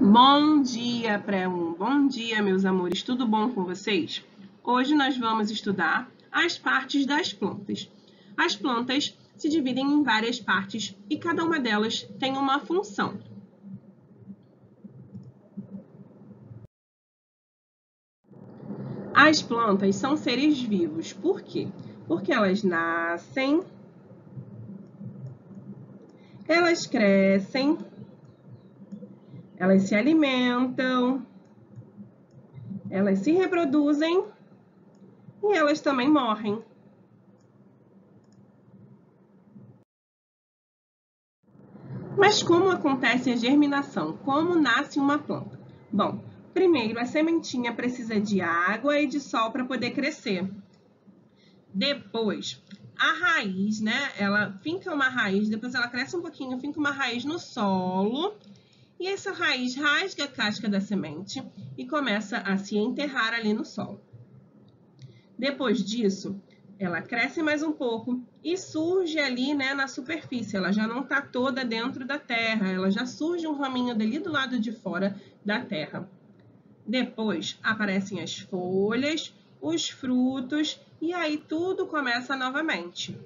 Bom dia, pré-1. Bom dia, meus amores. Tudo bom com vocês? Hoje nós vamos estudar as partes das plantas. As plantas se dividem em várias partes e cada uma delas tem uma função. As plantas são seres vivos. Por quê? Porque elas nascem, elas crescem, elas se alimentam, elas se reproduzem e elas também morrem. Mas como acontece a germinação? Como nasce uma planta? Bom, primeiro a sementinha precisa de água e de sol para poder crescer. Depois, a raiz, né? Ela finca uma raiz, depois ela cresce um pouquinho, finca uma raiz no solo. E essa raiz rasga a casca da semente e começa a se enterrar ali no solo. Depois disso, ela cresce mais um pouco e surge ali, né, na superfície. Ela já não está toda dentro da terra, ela já surge um raminho dali do lado de fora da terra. Depois aparecem as folhas, os frutos e aí tudo começa novamente.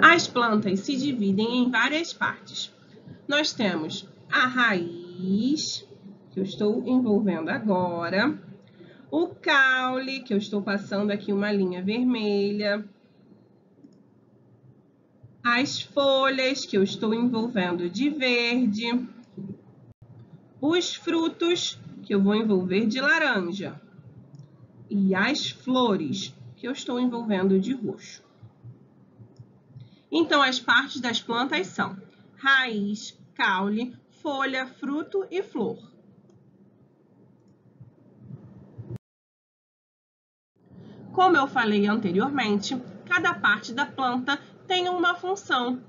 As plantas se dividem em várias partes. Nós temos a raiz, que eu estou envolvendo agora, o caule, que eu estou passando aqui uma linha vermelha, as folhas, que eu estou envolvendo de verde, os frutos, que eu vou envolver de laranja, e as flores, que eu estou envolvendo de roxo. Então, as partes das plantas são raiz, caule, folha, fruto e flor. Como eu falei anteriormente, cada parte da planta tem uma função.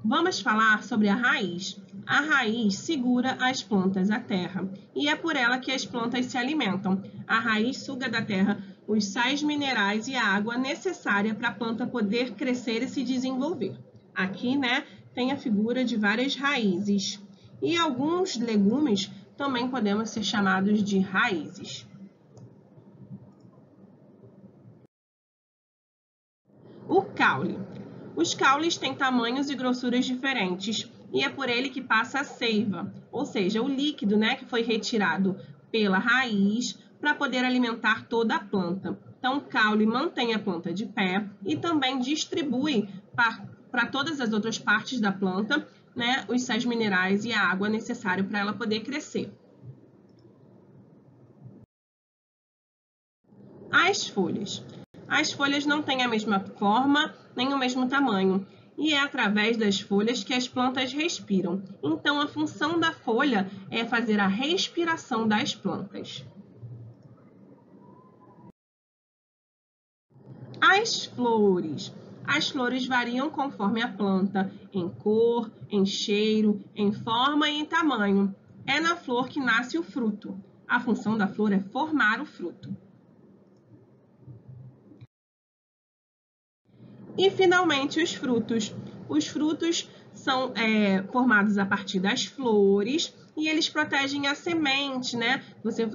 Vamos falar sobre a raiz. A raiz segura as plantas à terra e é por ela que as plantas se alimentam. A raiz suga da terra os sais minerais e a água necessária para a planta poder crescer e se desenvolver. Aqui, né, tem a figura de várias raízes. E alguns legumes também podemos ser chamados de raízes. O caule. Os caules têm tamanhos e grossuras diferentes e é por ele que passa a seiva, ou seja, o líquido, né, que foi retirado pela raiz para poder alimentar toda a planta. Então, o caule mantém a planta de pé e também distribui para todas as outras partes da planta, né, os sais minerais e a água necessária para ela poder crescer. As folhas. As folhas não têm a mesma forma nem o mesmo tamanho, e é através das folhas que as plantas respiram. Então, a função da folha é fazer a respiração das plantas. As flores. As flores variam conforme a planta, em cor, em cheiro, em forma e em tamanho. É na flor que nasce o fruto. A função da flor é formar o fruto. E, finalmente, os frutos. Os frutos são formados a partir das flores e eles protegem a semente, né?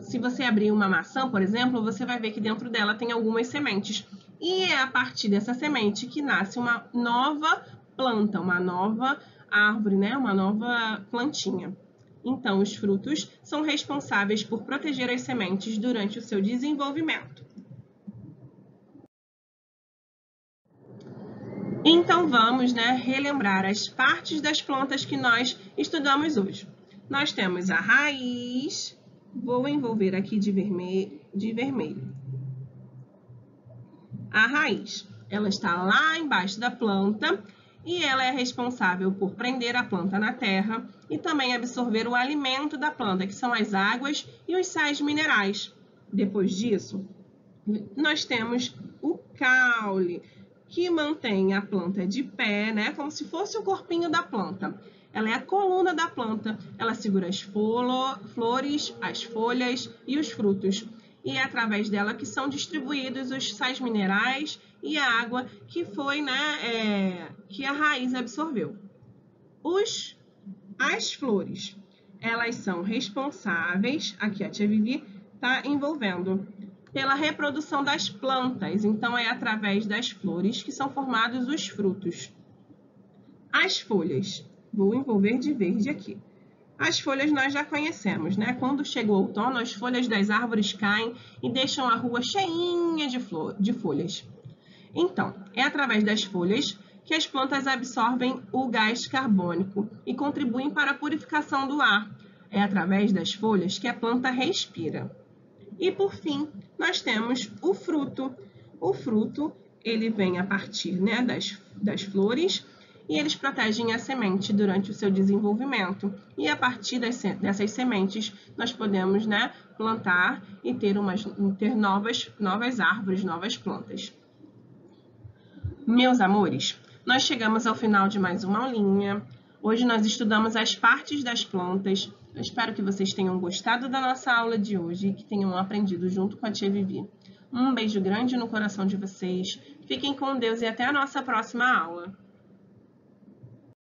Se você abrir uma maçã, por exemplo, você vai ver que dentro dela tem algumas sementes. E é a partir dessa semente que nasce uma nova planta, uma nova árvore, né? Uma nova plantinha. Então, os frutos são responsáveis por proteger as sementes durante o seu desenvolvimento. Então, vamos, né, relembrar as partes das plantas que nós estudamos hoje. Nós temos a raiz, vou envolver aqui de vermelho. A raiz, ela está lá embaixo da planta e ela é responsável por prender a planta na terra e também absorver o alimento da planta, que são as águas e os sais minerais. Depois disso, nós temos o caule, que mantém a planta de pé, né, como se fosse o corpinho da planta. Ela é a coluna da planta, ela segura as flores, as folhas e os frutos. e é através dela que são distribuídos os sais minerais e a água que foi, que a raiz absorveu. As flores, elas são responsáveis, aqui a tia Vivi está envolvendo, pela reprodução das plantas. Então, é através das flores que são formados os frutos. As folhas, vou envolver de verde aqui. As folhas nós já conhecemos, né? Quando chega o outono, as folhas das árvores caem e deixam a rua cheinha de folhas. Então, é através das folhas que as plantas absorvem o gás carbônico e contribuem para a purificação do ar. É através das folhas que a planta respira. E, por fim, nós temos o fruto. O fruto, ele vem a partir, das flores, e eles protegem a semente durante o seu desenvolvimento. E a partir dessas sementes, nós podemos, plantar e ter novas árvores, novas plantas. Meus amores, nós chegamos ao final de mais uma aulinha. Hoje nós estudamos as partes das plantas. Eu espero que vocês tenham gostado da nossa aula de hoje e que tenham aprendido junto com a tia Vivi. Um beijo grande no coração de vocês. Fiquem com Deus e até a nossa próxima aula.